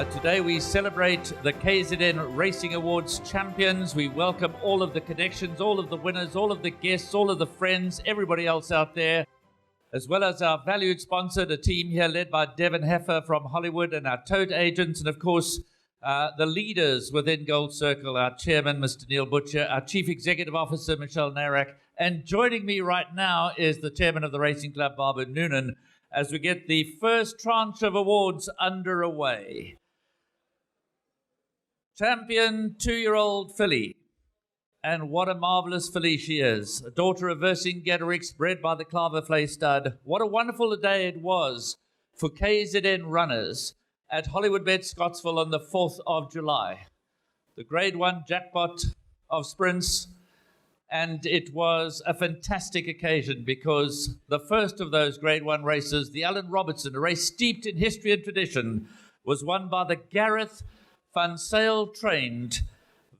Today we celebrate the KZN Racing Awards champions. We welcome all of the connections, all of the winners, all of the guests, all of the friends, everybody else out there, as well as our valued sponsor, the team here led by Devon Heffer from Hollywood, and our tote agents, and of course the leaders within Gold Circle, our chairman, Mr. Neil Butcher, our chief executive officer, Michelle Narak, and joining me right now is the chairman of the Racing Club, Barbara Noonan, as we get the first tranche of awards underway. Champion 2-year-old filly, and what a marvellous filly she is. A daughter of Vercingetorix, bred by the Claverflay stud. What a wonderful day it was for KZN runners at Hollywood Bet Scottsville on the 4th of July. The Grade 1 jackpot of sprints, and it was a fantastic occasion because the first of those Grade 1 races, the Alan Robertson, a race steeped in history and tradition, was won by the Gareth Van Sale trained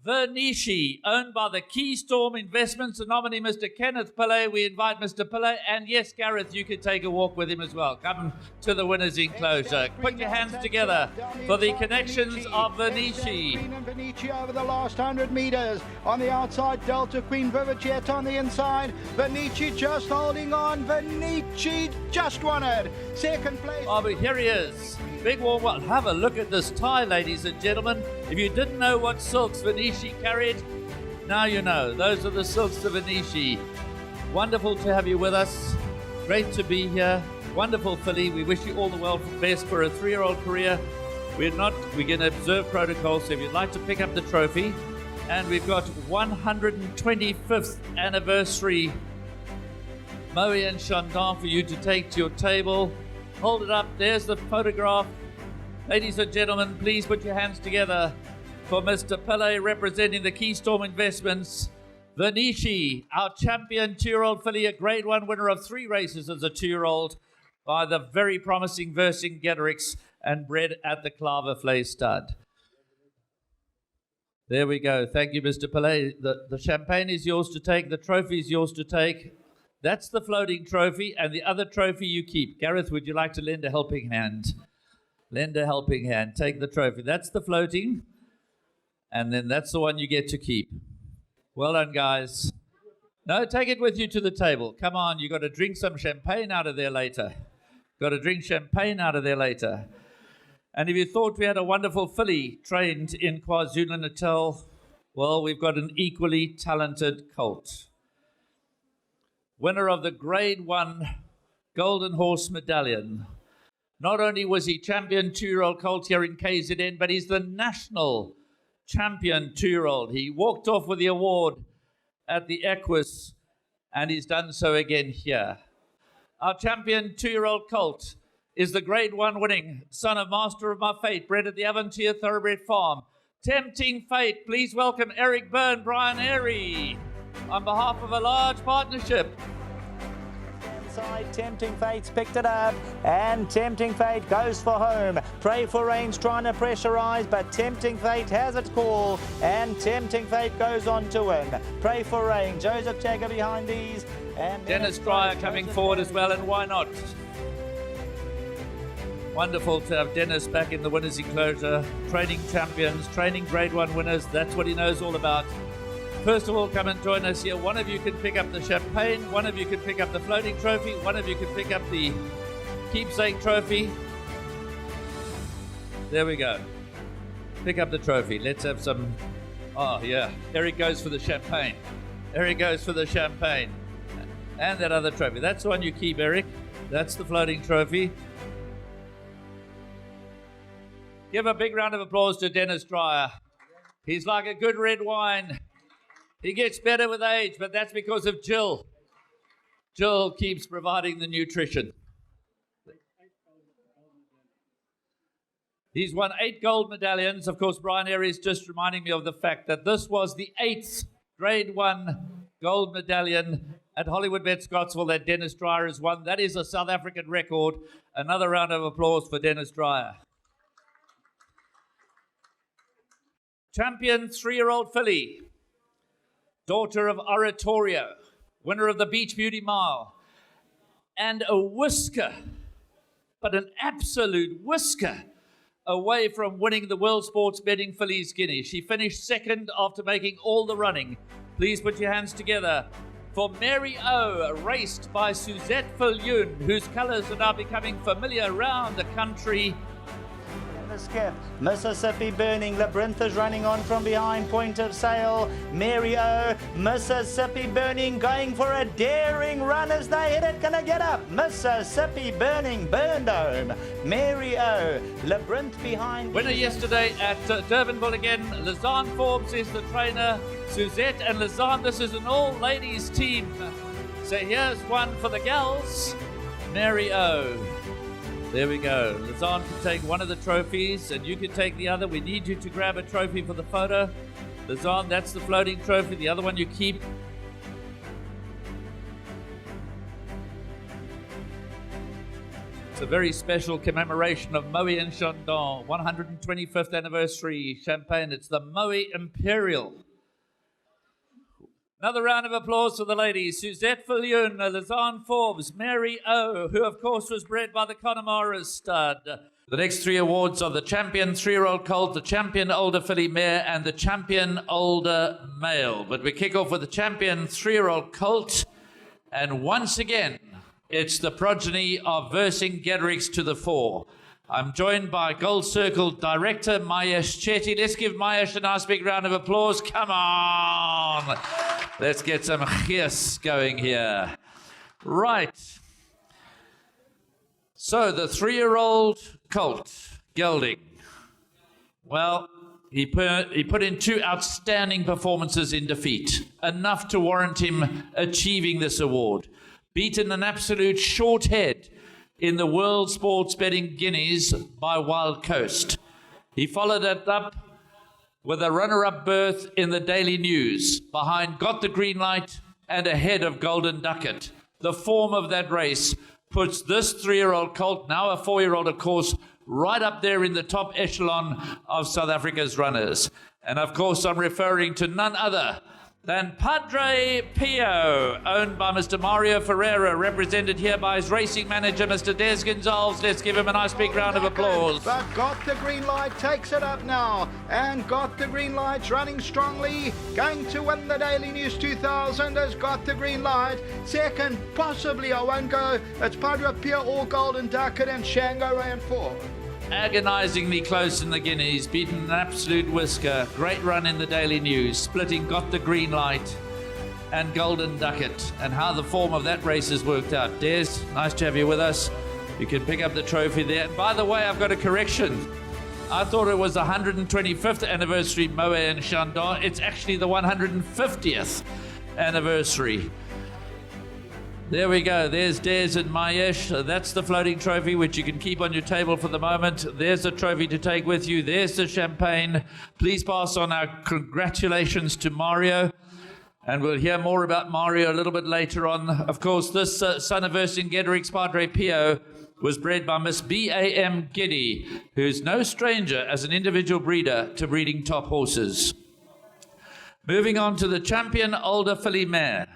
Vernici, owned by the Keystorm Investments, the nominee, Mr. Kenneth Pillay. We invite Mr. Pillay, and yes, Gareth, you can take a walk with him as well. Come to the winner's enclosure. Put your hands together for the connections of Vernici. Vernici over the last 100 metres. On the outside, Delta Queen, Vivijet on the inside. Vernici just holding on. Vernici just won it. Second place. Oh, but here he is. Big warm up. Have a look at this tie, ladies and gentlemen. If you didn't know what silks Vernici carried, now you know. Those are the silks of Vernici. Wonderful to have you with us. Great to be here. Wonderful filly. We wish you all the best for a 3-year-old career. We're going to observe protocol, so if you'd like to pick up the trophy, and we've got 125th anniversary Moe and Chandon for you to take to your table. Hold it up. There's the photograph. Ladies and gentlemen, please put your hands together for Mr. Pillay representing the Keystorm Investments. Vernici, our champion 2-year-old filly, a Grade 1 winner of 3 races as a 2-year-old by the very promising Vercingetorix and bred at the Claverflay stud. There we go. Thank you, Mr. Pillay. The champagne is yours to take. The trophy is yours to take. That's the floating trophy, and the other trophy you keep. Gareth, would you like to lend a helping hand? Lend a helping hand. Take the trophy. That's the floating, and then that's the one you get to keep. Well done, guys. No, take it with you to the table. Come on, you got to drink some champagne out of there later. Got to drink champagne out of there later. And if you thought we had a wonderful filly trained in KwaZulu-Natal, well, we've got an equally talented colt. Winner of the Grade 1 Golden Horse Medallion. Not only was he champion 2-year-old colt here in KZN, but he's the national champion 2-year-old. He walked off with the award at the Equus, and he's done so again here. Our champion 2-year-old colt is the Grade 1 winning son of Master of My Fate, bred at the Avantier Thoroughbred Farm. Tempting Fate, please welcome Eric Byrne, Brian Airy, on behalf of a large partnership. Inside, Tempting Fate's picked it up, and Tempting Fate goes for home. Pray for Rain's trying to pressurise, but Tempting Fate has its call, and Tempting Fate goes on to win. Pray for Rain, Joseph Jagger behind these, and Dennis Dreyer coming forward as well, and why not? Wonderful to have Dennis back in the winner's enclosure, training champions, training Grade 1 winners. That's what he knows all about. First of all, come and join us here. One of you can pick up the champagne, one of you can pick up the floating trophy, one of you can pick up the keepsake trophy. There we go. Pick up the trophy. Let's have some. Oh, yeah. Eric goes for the champagne. Eric goes for the champagne. And that other trophy. That's the one you keep, Eric. That's the floating trophy. Give a big round of applause to Dennis Dreyer. He's like a good red wine. He gets better with age, but that's because of Jill. Jill keeps providing the nutrition. He's won 8 gold medallions. Of course, Brian Airy is just reminding me of the fact that this was the 8th Grade 1 gold medallion at Hollywood Bet Scottsville that Dennis Dreyer has won. That is a South African record. Another round of applause for Dennis Dreyer. Champion 3-year-old filly, daughter of Oratorio, winner of the Beach Beauty Mile, and a whisker, but an absolute whisker away from winning the World Sports Betting Fillies Guineas. She finished second after making all the running. Please put your hands together for Mary O, raced by Suzette Viljoen, whose colours are now becoming familiar around the country. The skip, Mississippi Burning, Labyrinth is running on from behind, point of sale, Mary O, Mississippi Burning going for a daring run as they hit it, gonna get up, Mississippi Burning, burned home, Mary O, Labyrinth behind. Winner yesterday at Durbanville again, Lizanne Forbes is the trainer, Suzette and Lizanne, this is an all-ladies team. So here's one for the gals, Mary O. There we go. Lizanne can take one of the trophies and you can take the other. We need you to grab a trophy for the photo. Lizanne, that's the floating trophy. The other one you keep. It's a very special commemoration of Moe and Chandon, 125th anniversary champagne. It's the Moe Imperial. Another round of applause for the ladies. Suzette Viljoen, Lizanne Forbes, Mary O, who of course was bred by the Connemara stud. The next three awards are the champion 3-year-old colt, the champion older filly mare, and the champion older male. But we kick off with the champion 3-year-old colt. And once again, it's the progeny of Versing Gedricks to the fore. I'm joined by Gold Circle director Mayesh Chetty. Let's give Mayesh a nice big round of applause. Come on. Let's get some chias going here. Right. So the 3-year-old colt, gelding. Well, he put in 2 outstanding performances in defeat, enough to warrant him achieving this award. Beaten an absolute short head in the World Sports Betting Guineas by Wild Coast. He followed it up with a runner-up berth in the Daily News, behind Got the Green Light and ahead of Golden Ducat. The form of that race puts this 3-year-old colt, now a 4-year-old of course, right up there in the top echelon of South Africa's runners. And of course I'm referring to none other than Padre Pio, owned by Mr. Mario Ferreira, represented here by his racing manager, Mr. Des Gonzalez. Let's give him a nice big round of applause. But Got the Green Light takes it up now, and Got the Green Light's running strongly, going to win the Daily News 2000 has Got the Green Light. Second, possibly, I won't go, it's Padre Pio or Golden Ducat, and Shango ran 4. Agonizingly close in the Guineas, beaten an absolute whisker. Great run in the Daily News, splitting Got the Green Light and Golden Ducat, and how the form of that race has worked out. Des, nice to have you with us. You can pick up the trophy there. And by the way, I've got a correction. I thought it was the 125th anniversary Moe and Chandon. It's actually the 150th anniversary. There we go. There's Des and Mayesh. That's the floating trophy, which you can keep on your table for the moment. There's the trophy to take with you. There's the champagne. Please pass on our congratulations to Mario. And we'll hear more about Mario a little bit later on. Of course, this son of Versing Gedricks, Padre Pio, was bred by Miss B.A.M. Giddy, who's no stranger as an individual breeder to breeding top horses. Moving on to the champion older filly mare.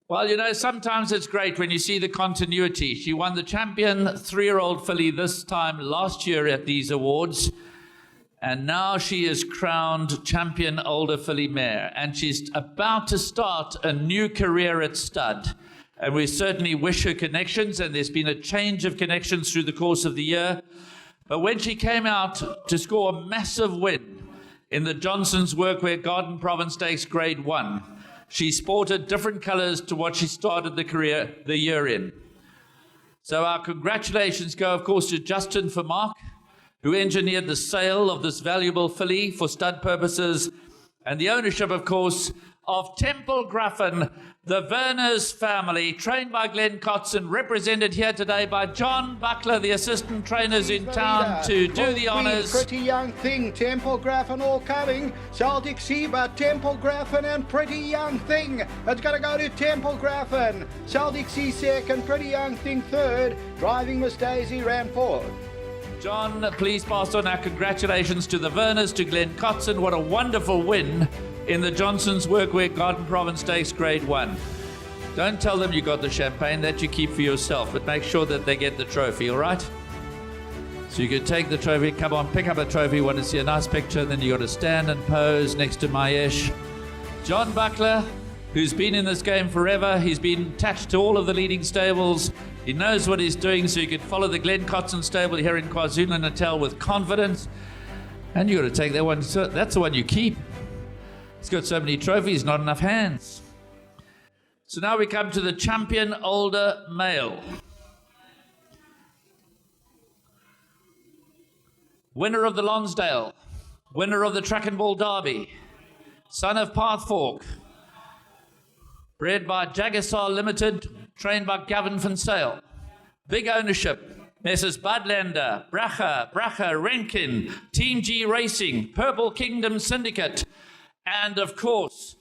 Well, you know, sometimes it's great when you see the continuity. She won the champion 3-year-old filly this time last year at these awards, and now she is crowned champion older filly mare, and she's about to start a new career at stud. And we certainly wish her connections, and there's been a change of connections through the course of the year. But when she came out to score a massive win in the Johnson's Workwear Garden Province Stakes Grade 1, she sported different colors to what she started the year in. So our congratulations go, of course, to Justin Vermaak, who engineered the sale of this valuable filly for stud purposes, and the ownership, of course, of Temple Gruffin, the Werners family, trained by Glenn Cotson, represented here today by John Buckler, the assistant trainers in town, to do the honours. Pretty Young Thing, Temple Gruffin all coming. Celtic Seaber, Temple Gruffin and Pretty Young Thing. It's going to go to Temple Gruffin. Celtic Sea second, Pretty Young Thing third. Driving Miss Daisy ran 4th. John, please pass on our congratulations to the Werners, to Glenn Cotson. What a wonderful win in the Johnson's Workwear Garden Province Stakes Grade 1. Don't tell them you got the champagne, that you keep for yourself, but make sure that they get the trophy, all right? So you can take the trophy, come on, pick up a trophy. You want to see a nice picture, then you got to stand and pose next to Mayesh. John Buckler, who's been in this game forever. He's been attached to all of the leading stables. He knows what he's doing, so you can follow the Glen Cotson stable here in KwaZulu-Natal with confidence. And you got to take that one. So that's the one you keep. He's got so many trophies, not enough hands. So now we come to the champion older male. Winner of the Lonsdale, winner of the Track and Ball Derby, son of Pathfork, bred by Jagasar Limited, trained by Gavin van Sale. Big ownership, Messrs. Budlander, Bracha, Renkin, Team G Racing, Purple Kingdom Syndicate, and of course,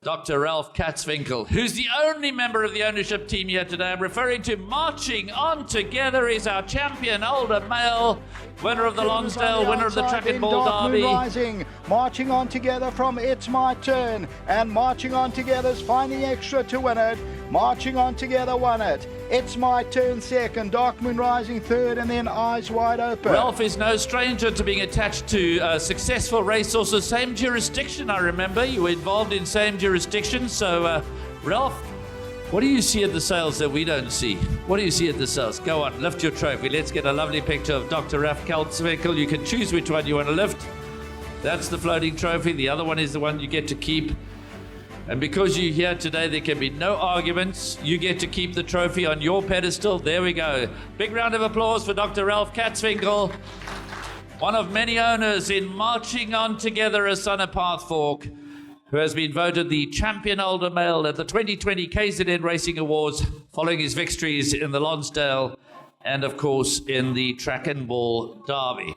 Dr. Ralph Katzwinkel, who's the only member of the ownership team here today. I'm referring to Marching On Together is our champion older male, winner of the Lonsdale, winner of the Track and Ball Derby. Rising, Marching On Together from It's My Turn, and Marching On Together's finding extra to win it. Marching On Together won it. It's My Turn second, Dark Moon Rising third, and then Eyes Wide Open. Ralph is no stranger to being attached to successful racehorses. Same jurisdiction, I remember. You were involved in same jurisdiction. So, Ralph, what do you see at the sales that we don't see? What do you see at the sales? Go on, lift your trophy. Let's get a lovely picture of Dr. Ralph Katzwinkel. You can choose which one you want to lift. That's the floating trophy. The other one is the one you get to keep. And because you're here today, there can be no arguments. You get to keep the trophy on your pedestal. There we go. Big round of applause for Dr. Ralph Katzwinkel, one of many owners in Marching On Together, a son of Pathfork, who has been voted the champion older male at the 2020 KZN Racing Awards, following his victories in the Lonsdale and, of course, in the Track and Ball Derby.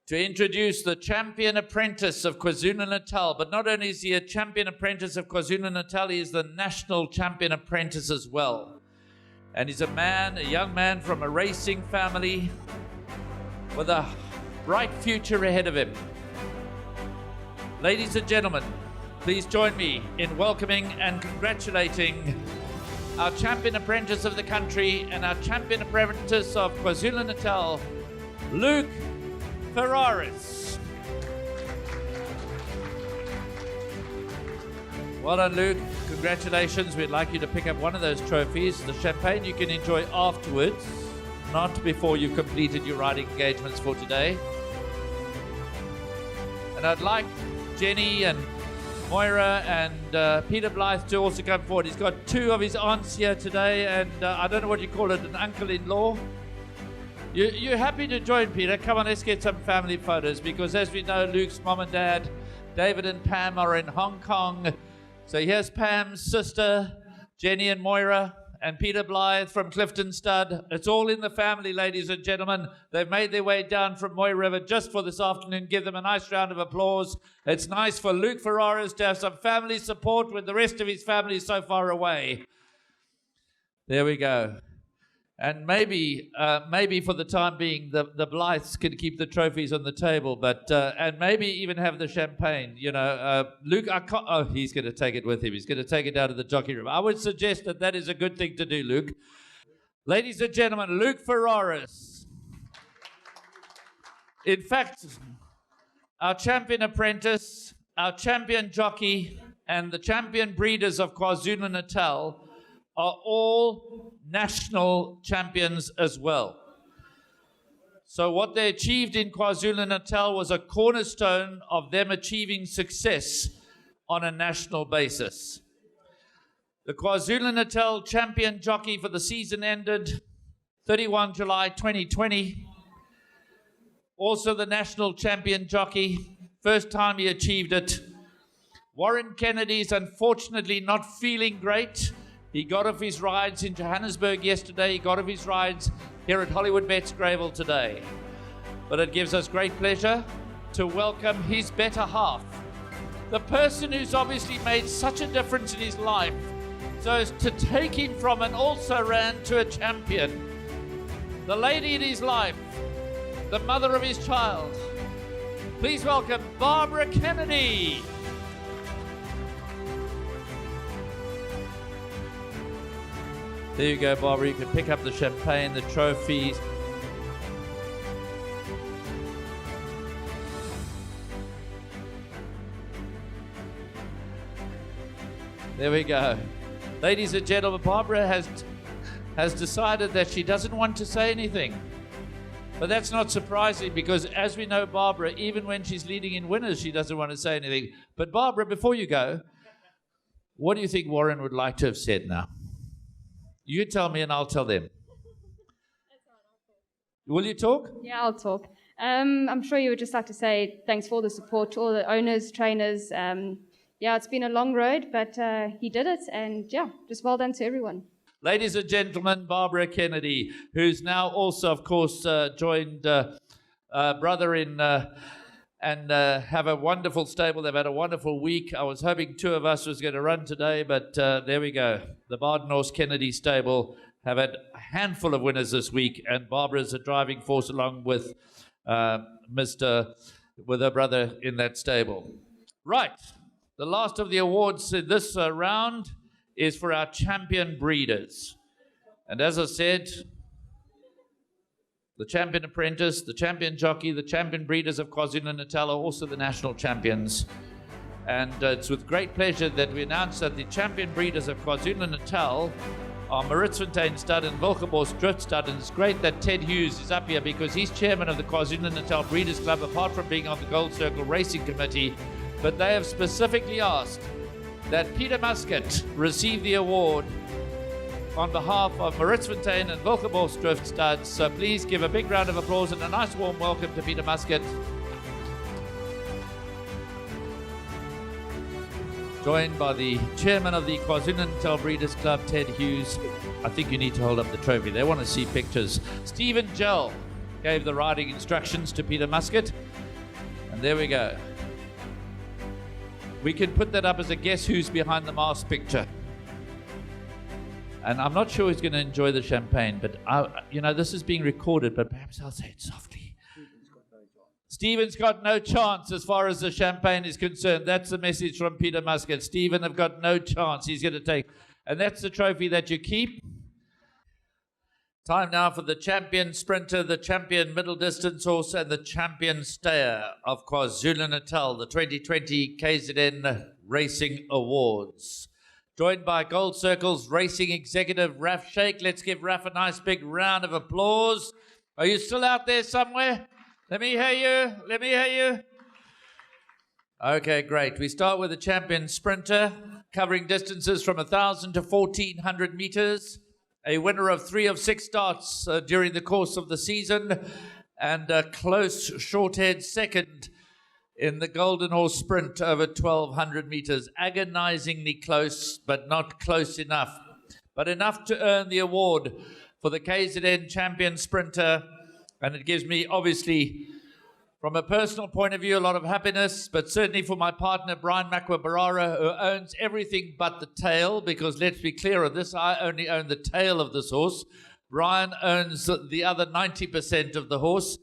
To introduce the champion apprentice of KwaZulu-Natal, but not only is he a champion apprentice of KwaZulu-Natal, he is the national champion apprentice as well. And he's a young man from a racing family with a bright future ahead of him. Ladies and gentlemen, please join me in welcoming and congratulating our champion apprentice of the country and our champion apprentice of KwaZulu-Natal, Luke Ferraris. Well done, Luke. Congratulations. We'd like you to pick up one of those trophies. The champagne you can enjoy afterwards, not before you've completed your riding engagements for today. And I'd like Jenny and Moira and Peter Blythe to also come forward. He's got two of his aunts here today, and I don't know what you call it, an uncle-in-law. You're happy to join, Peter? Come on, let's get some family photos, because as we know, Luke's mom and dad, David and Pam, are in Hong Kong. So here's Pam's sister, Jenny and Moira, and Peter Blythe from Clifton Stud. It's all in the family, ladies and gentlemen. They've made their way down from Moy River just for this afternoon. Give them a nice round of applause. It's nice for Luke Ferraris to have some family support when the rest of his family is so far away. There we go. And maybe for the time being, the Blythes can keep the trophies on the table, but and maybe even have the champagne. You know, Luke, he's going to take it with him. He's going to take it out of the jockey room. I would suggest that is a good thing to do, Luke. Ladies and gentlemen, Luke Ferraris. In fact, our champion apprentice, our champion jockey, and the champion breeders of KwaZulu-Natal are all national champions as well. So what they achieved in KwaZulu-Natal was a cornerstone of them achieving success on a national basis. The KwaZulu-Natal champion jockey for the season ended 31 July 2020. Also the national champion jockey, first time he achieved it. Warren Kennedy's unfortunately not feeling great. He got off his rides in Johannesburg yesterday. He got off his rides here at Hollywood Bets Gravel today. But it gives us great pleasure to welcome his better half. The person who's obviously made such a difference in his life, so as to take him from an also-ran to a champion. The lady in his life, the mother of his child. Please welcome Barbara Kennedy. There you go, Barbara. You can pick up the champagne, the trophies. There we go. Ladies and gentlemen, Barbara has decided that she doesn't want to say anything. But that's not surprising because, as we know Barbara, even when she's leading in winners, she doesn't want to say anything. But Barbara, before you go, what do you think Warren would like to have said now? You tell me and I'll tell them. Will you talk? Yeah, I'll talk. I'm sure you would just like to say thanks for all the support to all the owners, trainers. Yeah, it's been a long road, but he did it, and yeah, just well done to everyone. Ladies and gentlemen, Barbara Kennedy, who's now also, of course, joined brother in and have a wonderful stable. They've had a wonderful week. I was hoping two of us was going to run today, but there we go. The Badenhorst Kennedy stable have had a handful of winners this week, and Barbara's a driving force along with with her brother in that stable. Right, the last of the awards in this round is for our champion breeders. And as I said, the champion apprentice, the champion jockey, the champion breeders of KwaZulu-Natal are also the national champions. And it's with great pleasure that we announce that the champion breeders of KwaZulu-Natal are Maritzfontein Stud and Wilgeborst Drift Stud. And it's great that Ted Hughes is up here because he's chairman of the KwaZulu-Natal Breeders Club, apart from being on the Gold Circle Racing Committee. But they have specifically asked that Peter Muscat receive the award on behalf of Maritzfontein and Wilgeborst Drift Studs. So please give a big round of applause and a nice warm welcome to Peter Muscat. Joined by the chairman of the KwaZulu-Natal Breeders Club, Ted Hughes. I think you need to hold up the trophy. They want to see pictures. Stephen Gell gave the riding instructions to Peter Muscat. And there we go. We can put that up as a guess who's behind the mask picture. And I'm not sure who's going to enjoy the champagne, but this is being recorded, but perhaps I'll say it softly. Stephen's got no chance as far as the champagne is concerned. That's the message from Peter Muscat. Stephen have got no chance. He's going to take, and that's the trophy that you keep. Time now for the champion sprinter, the champion middle distance horse, and the champion stayer of KwaZulu-Natal, the 2020 KZN Racing Awards. Joined by Gold Circle's racing executive, Raf Sheikh. Let's give Raf a nice big round of applause. Are you still out there somewhere? Let me hear you. Let me hear you. Okay, great. We start with the champion sprinter, covering distances from 1,000 to 1,400 meters. A winner of 3 of 6 starts during the course of the season, and a close short-haired second in the Golden Horse Sprint over 1,200 meters. Agonizingly close, but not close enough. But enough to earn the award for the KZN Champion Sprinter. And it gives me, obviously, from a personal point of view, a lot of happiness, but certainly for my partner, Brian Makwa-Barara, who owns everything but the tail, because let's be clear on this, I only own the tail of this horse. Brian owns the other 90% of the horse.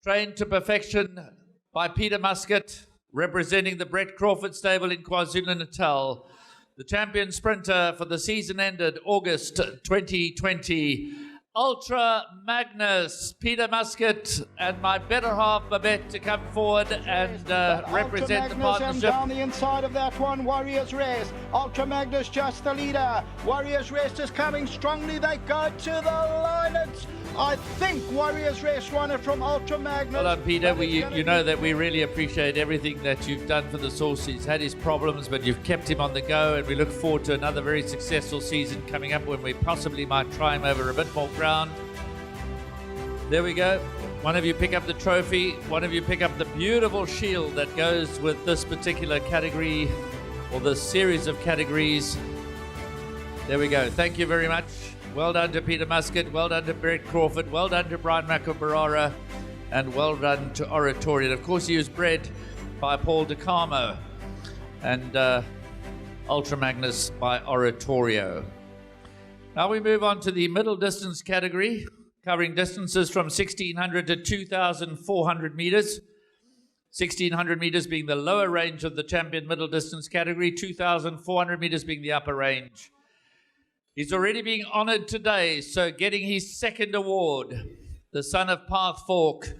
Trained to perfection by Peter Muscat, representing the Brett Crawford stable in KwaZulu-Natal. The champion sprinter for the season ended August 2020. Ultra Magnus, Peter Muscat, and my better half, Babette, to come forward and represent the partnership. And down the inside of that one, Warriors Rest. Ultra Magnus just the leader. Warriors Rest is coming strongly. They go to the line. I think Warriors Rest won it from Ultra Magnus. Well done, Peter. You know that we really appreciate everything that you've done for this horse. He's had his problems, but you've kept him on the go, and we look forward to another very successful season coming up when we possibly might try him over a bit more ground. There we go. One of you pick up the trophy. One of you pick up the beautiful shield that goes with this particular category, or this series of categories. There we go. Thank you very much. Well done to Peter Muscat, well done to Brett Crawford, well done to Brian Makwa-Barara, and well done to Oratorio. And of course, he was bred by Paul De Carmo, and Ultra Magnus by Oratorio. Now we move on to the middle distance category, covering distances from 1,600 to 2,400 meters. 1,600 meters being the lower range of the champion middle distance category, 2,400 meters being the upper range. He's already being honored today, so getting his second award, the son of Path Fork,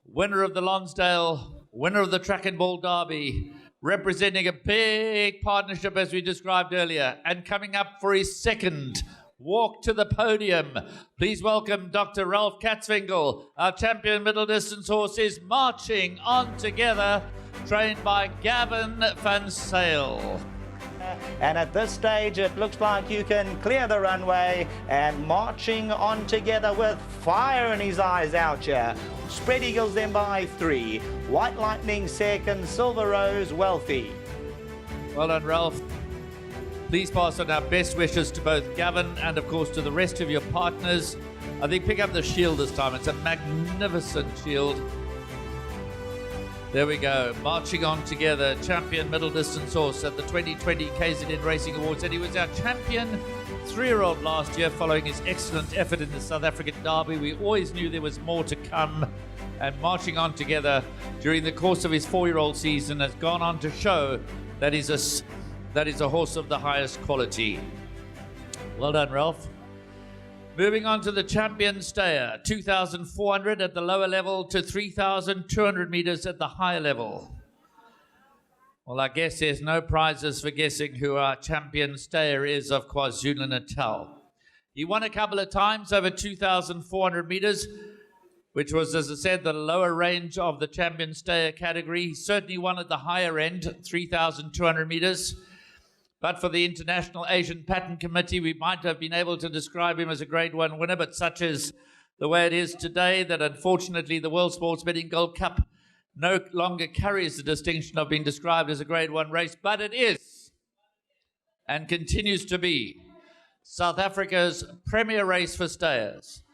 winner of the Lonsdale, winner of the Track and Ball Derby, representing a big partnership as we described earlier, and coming up for his second walk to the podium. Please welcome Dr. Ralph Katzwinkel. Our champion middle distance horse is marching on together, trained by Gavin van Zyl. And at this stage, it looks like you can clear the runway, and marching on together with fire in his eyes out here. Spread Eagles then by 3. White Lightning second, Silver Rose Wealthy. Well done, Ralph. Please pass on our best wishes to both Gavin and, of course, to the rest of your partners. I think pick up the shield this time. It's a magnificent shield. There we go. Marching on together. Champion middle distance horse at the 2020 KZN Racing Awards. And he was our champion 3-year-old last year following his excellent effort in the South African Derby. We always knew there was more to come. And marching on together during the course of his 4-year-old season has gone on to show that he's a horse of the highest quality. Well done, Ralph. Moving on to the champion stayer, 2,400 at the lower level to 3,200 meters at the higher level. Well, I guess there's no prizes for guessing who our champion stayer is of KwaZulu-Natal. He won a couple of times over 2,400 meters, which was, as I said, the lower range of the champion stayer category. He certainly won at the higher end, 3,200 meters. But for the International Asian Patent Committee, we might have been able to describe him as a Grade 1 winner, but such is the way it is today, that unfortunately the World Sports Betting Gold Cup no longer carries the distinction of being described as a Grade 1 race, but it is and continues to be South Africa's premier race for stayers.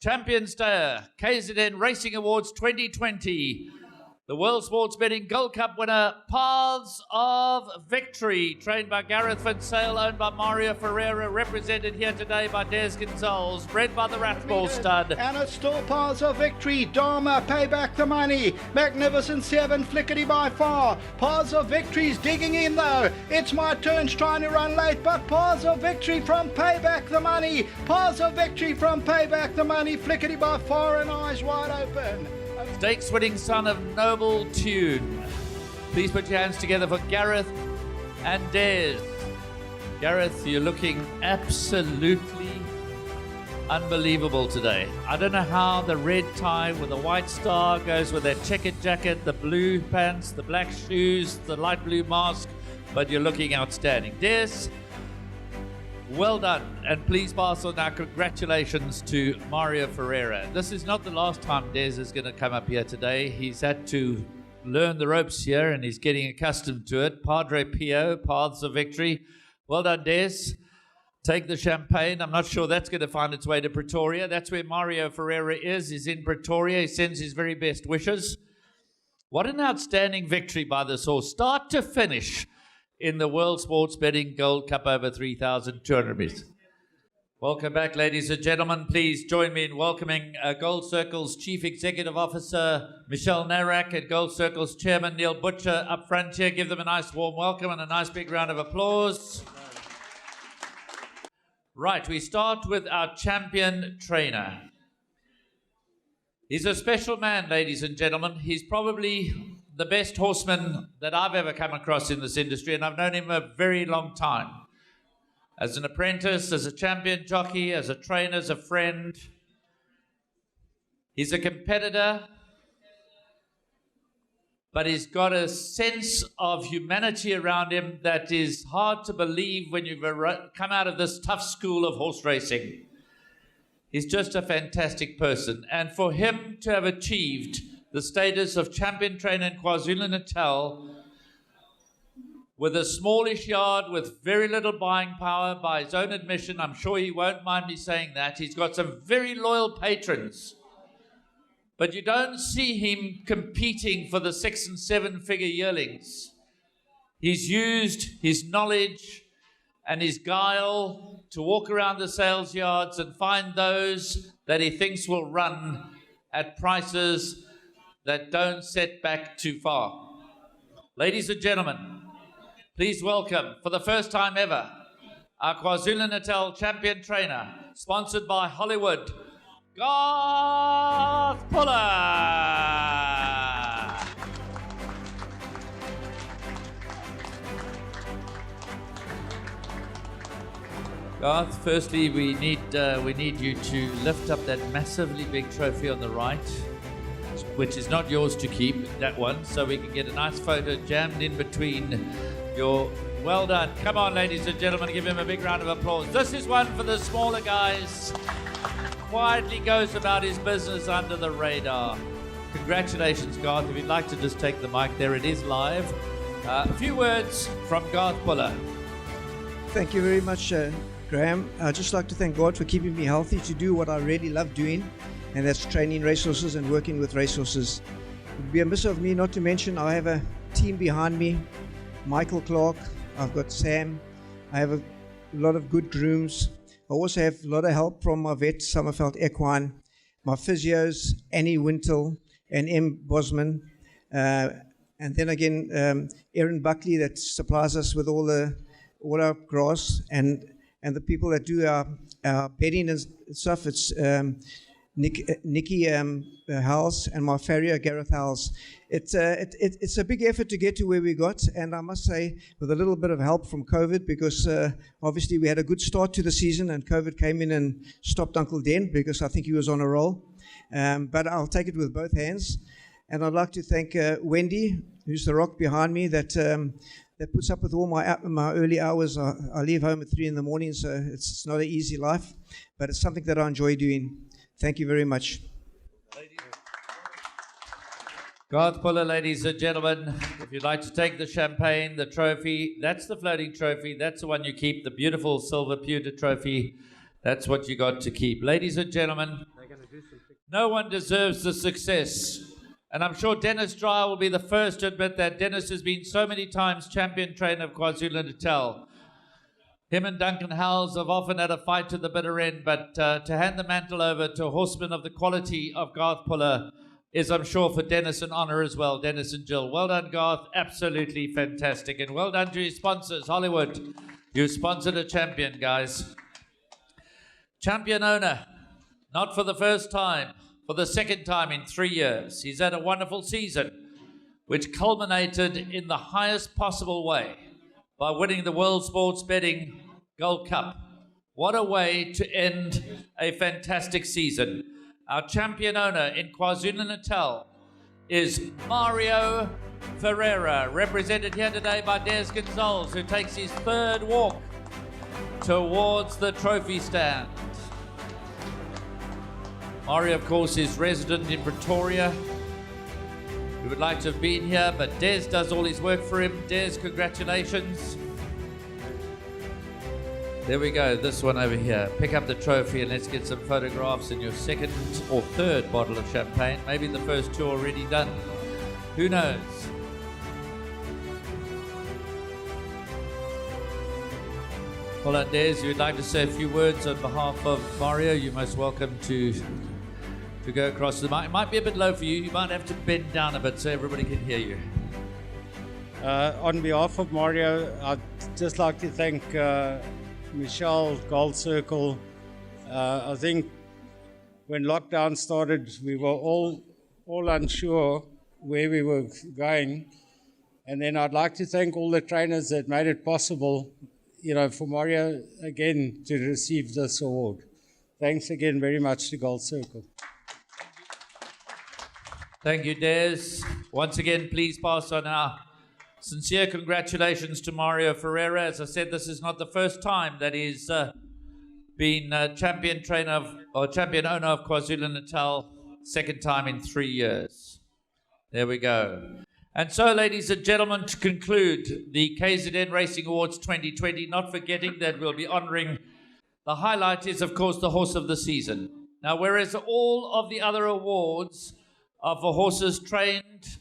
Champion stayer, KZN Racing Awards 2020. The World Sports Betting Gold Cup winner, Paths of Victory, trained by Gareth van Zyl, owned by Mario Ferreira, represented here today by Des Gonzalez, bred by the Rathball stud. And it's still Paths of Victory. Dharma, pay back the money. Magnificent 7, Flickety by far. Paths of Victory's digging in though. It's My Turn's trying to run late, but Paths of Victory from pay back the money. Paths of Victory from pay back the money. Flickety by far and eyes wide open. Stakes winning son of Noble Tune. Please put your hands together for Gareth and Des. Gareth, you're looking absolutely unbelievable today. I don't know how the red tie with the white star goes with that checkered jacket, the blue pants, the black shoes, the light blue mask, but you're looking outstanding. Des, well done, and please pass on our congratulations to Mario Ferreira. This is not the last time Des is going to come up here today. He's had to learn the ropes here, and he's getting accustomed to it. Padre Pio, Paths of Victory. Well done, Des. Take the champagne. I'm not sure that's going to find its way to Pretoria. That's where Mario Ferreira is. He's in Pretoria. He sends his very best wishes. What an outstanding victory by this horse, start to finish, in the World Sports Betting Gold Cup over 3,200 meters. Welcome back, ladies and gentlemen. Please join me in welcoming Gold Circle's Chief Executive Officer, Michelle Narak, and Gold Circle's Chairman, Neil Butcher, up front here. Give them a nice warm welcome and a nice big round of applause. Right, we start with our champion trainer. He's a special man, ladies and gentlemen. He's probably the best horseman that I've ever come across in this industry, and I've known him a very long time. As an apprentice, as a champion jockey, as a trainer, as a friend. He's a competitor, but he's got a sense of humanity around him that is hard to believe when you've come out of this tough school of horse racing. He's just a fantastic person, and for him to have achieved the status of champion trainer in KwaZulu-Natal with a smallish yard with very little buying power, by his own admission, I'm sure he won't mind me saying that. He's got some very loyal patrons, but you don't see him competing for the 6- and 7-figure yearlings. He's used his knowledge and his guile to walk around the sales yards and find those that he thinks will run at prices that don't set back too far. Ladies and gentlemen, please welcome, for the first time ever, our KwaZulu-Natal champion trainer, sponsored by Hollywood, Garth Puller. Garth, firstly, we need you to lift up that massively big trophy on the right, which is not yours to keep, that one, so we can get a nice photo jammed in between your... Well done. Come on, ladies and gentlemen, give him a big round of applause. This is one for the smaller guys. Quietly goes about his business under the radar. Congratulations, Garth. If you'd like to just take the mic there, it is live. A few words from Garth Buller. Thank you very much, Graham. I'd just like to thank God for keeping me healthy to do what I really love doing, and that's training racehorses and working with racehorses. It would be a miss of me not to mention I have a team behind me, Michael Clark, I've got Sam, I have a lot of good grooms. I also have a lot of help from my vet, Summerfeld Equine, my physios, Annie Wintle and M. Bosman, and then again, Erin Buckley that supplies us with all our grass, and the people that do our bedding and stuff. It's Nikki Howells and my farrier Gareth Howells. It's a big effort to get to where we got, and I must say with a little bit of help from COVID, because obviously we had a good start to the season and COVID came in and stopped Uncle Den because I think he was on a roll. But I'll take it with both hands, and I'd like to thank Wendy, who's the rock behind me, that puts up with all my early hours. I leave home at 3 in the morning, so it's not an easy life, but it's something that I enjoy doing. Thank you very much. Garth Buller, ladies and gentlemen, if you'd like to take the champagne, the trophy, that's the floating trophy, that's the one you keep, the beautiful silver pewter trophy, that's what you got to keep. Ladies and gentlemen, no one deserves the success. And I'm sure Dennis Dreyer will be the first to admit that. Dennis has been so many times champion trainer of KwaZulu-Natal. Him and Duncan Howells have often had a fight to the bitter end, but to hand the mantle over to a horseman of the quality of Garth Buller is, I'm sure, for Dennis an honor as well. Dennis and Jill, well done, Garth. Absolutely fantastic. And well done to his sponsors, Hollywood. You sponsored a champion, guys. Champion owner, not for the first time, for the second time in 3 years. He's had a wonderful season, which culminated in the highest possible way by winning the World Sports Betting Gold Cup. What a way to end a fantastic season. Our champion owner in KwaZulu-Natal is Mario Ferreira, represented here today by Des Gonzalez, who takes his third walk towards the trophy stand. Mario, of course, is resident in Pretoria. We would like to have been here, but Des does all his work for him. Des, congratulations. There we go, this one over here. Pick up the trophy and let's get some photographs in your second or third bottle of champagne. Maybe the first two already done. Who knows? Well, Des, you'd like to say a few words on behalf of Mario. You're most welcome to go across the mic. It might be a bit low for you. You might have to bend down a bit so everybody can hear you. On behalf of Mario, I'd just like to thank Michelle, Gold Circle. I think when lockdown started, we were all unsure where we were going. And then I'd like to thank all the trainers that made it possible, for Mario again to receive this award. Thanks again very much to Gold Circle. Thank you, Des. Once again, please pass on our sincere congratulations to Mario Ferreira. As I said, this is not the first time that he's been champion owner of KwaZulu-Natal, second time in 3 years. There we go. And so, ladies and gentlemen, to conclude the KZN Racing Awards 2020, not forgetting that we'll be honoring, the highlight is, of course, the horse of the season. Now, whereas all of the other awards are for horses trained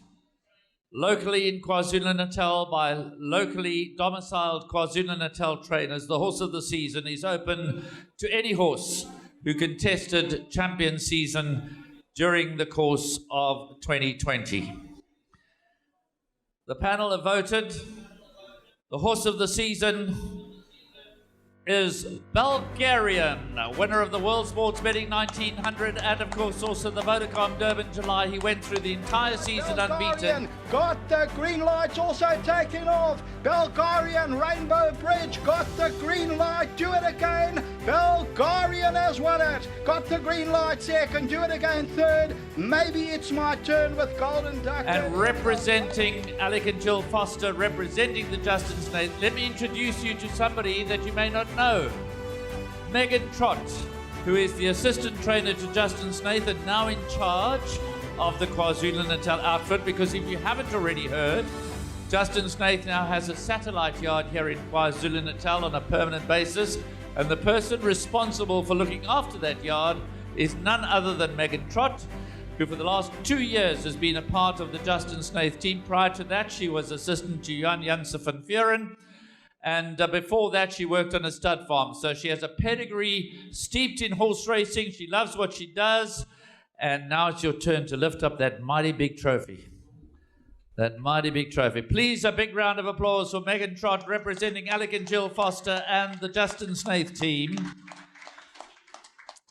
locally in KwaZulu-Natal by locally domiciled KwaZulu-Natal trainers, the horse of the season is open to any horse who contested champion season during the course of 2020. The panel have voted. The horse of the season is Bulgarian, winner of the World Sports Betting 1900 and of course also the Vodacom Durban July. He went through the entire season unbeaten. Got the green lights also taking off. Bulgarian Rainbow Bridge got the green light. Do it again. Bulgarian has won it. Got the green light second. Do it again third. Maybe it's my turn with Golden Duck. And representing Alec and Jill Foster, representing the Justin Snaith, let me introduce you to somebody that you may not know. Megan Trott, who is the assistant trainer to Justin Snaith and now in charge of the KwaZulu-Natal outfit, because if you haven't already heard, Justin Snaith now has a satellite yard here in KwaZulu-Natal on a permanent basis, and the person responsible for looking after that yard is none other than Megan Trott, who for the last 2 years has been a part of the Justin Snaith team. Prior to that, she was assistant to Jan Janse van Vuren, and before that, she worked on a stud farm. So she has a pedigree steeped in horse racing. She loves what she does, and now it's your turn to lift up that mighty big trophy. That mighty big trophy. Please, a big round of applause for Megan Trott, representing Alec and Jill Foster and the Justin Snaith team.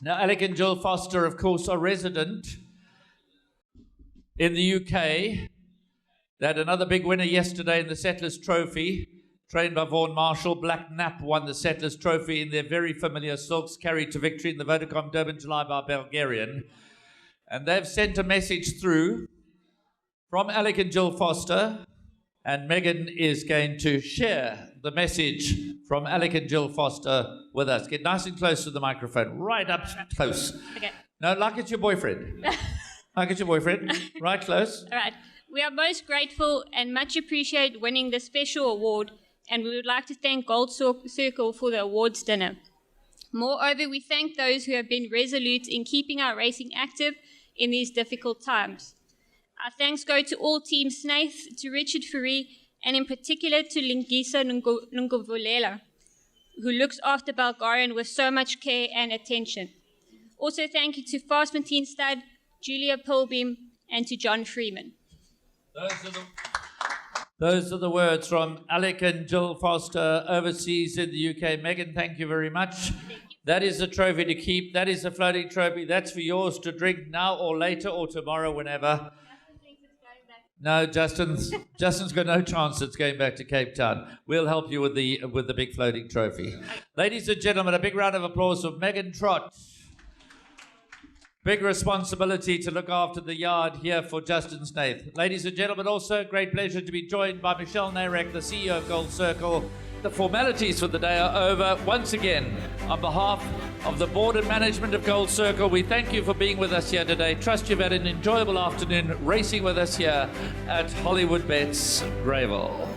Now, Alec and Jill Foster, of course, are resident in the UK. They had another big winner yesterday in the Settlers Trophy, trained by Vaughan Marshall. Black Nap won the Settlers Trophy in their very familiar silks, carried to victory in the Vodacom Durban July by Bulgarian. And they've sent a message through from Alec and Jill Foster, and Megan is going to share the message from Alec and Jill Foster with us. Get nice and close to the microphone, right up close. Okay. No, like it's your boyfriend. Like it's your boyfriend, right close. All right. We are most grateful and much appreciate winning this special award, and we would like to thank Gold Circle for the awards dinner. Moreover, we thank those who have been resolute in keeping our racing active in these difficult times. Our thanks go to all Team Snaith, to Richard Fourie, and in particular to Lingisa Nungovulela, who looks after Bulgarian with so much care and attention. Also thank you to Fastmartine Stud, Julia Pilbeam, and to John Freeman. Those are the words from Alec and Jill Foster overseas in the UK. Megan, thank you very much. That is a trophy to keep. That is a floating trophy. That's for yours to drink now or later or tomorrow, whenever. No, Justin's got no chance it's going back to Cape Town. We'll help you with the big floating trophy. Ladies and gentlemen, a big round of applause for Megan Trott. Big responsibility to look after the yard here for Justin Snaith. Ladies and gentlemen, also great pleasure to be joined by Michelle Narek, the CEO of Gold Circle. The formalities for the day are over. Once again, on behalf of the board and management of Gold Circle, we thank you for being with us here today. Trust you've had an enjoyable afternoon racing with us here at Hollywood Bets Greyville.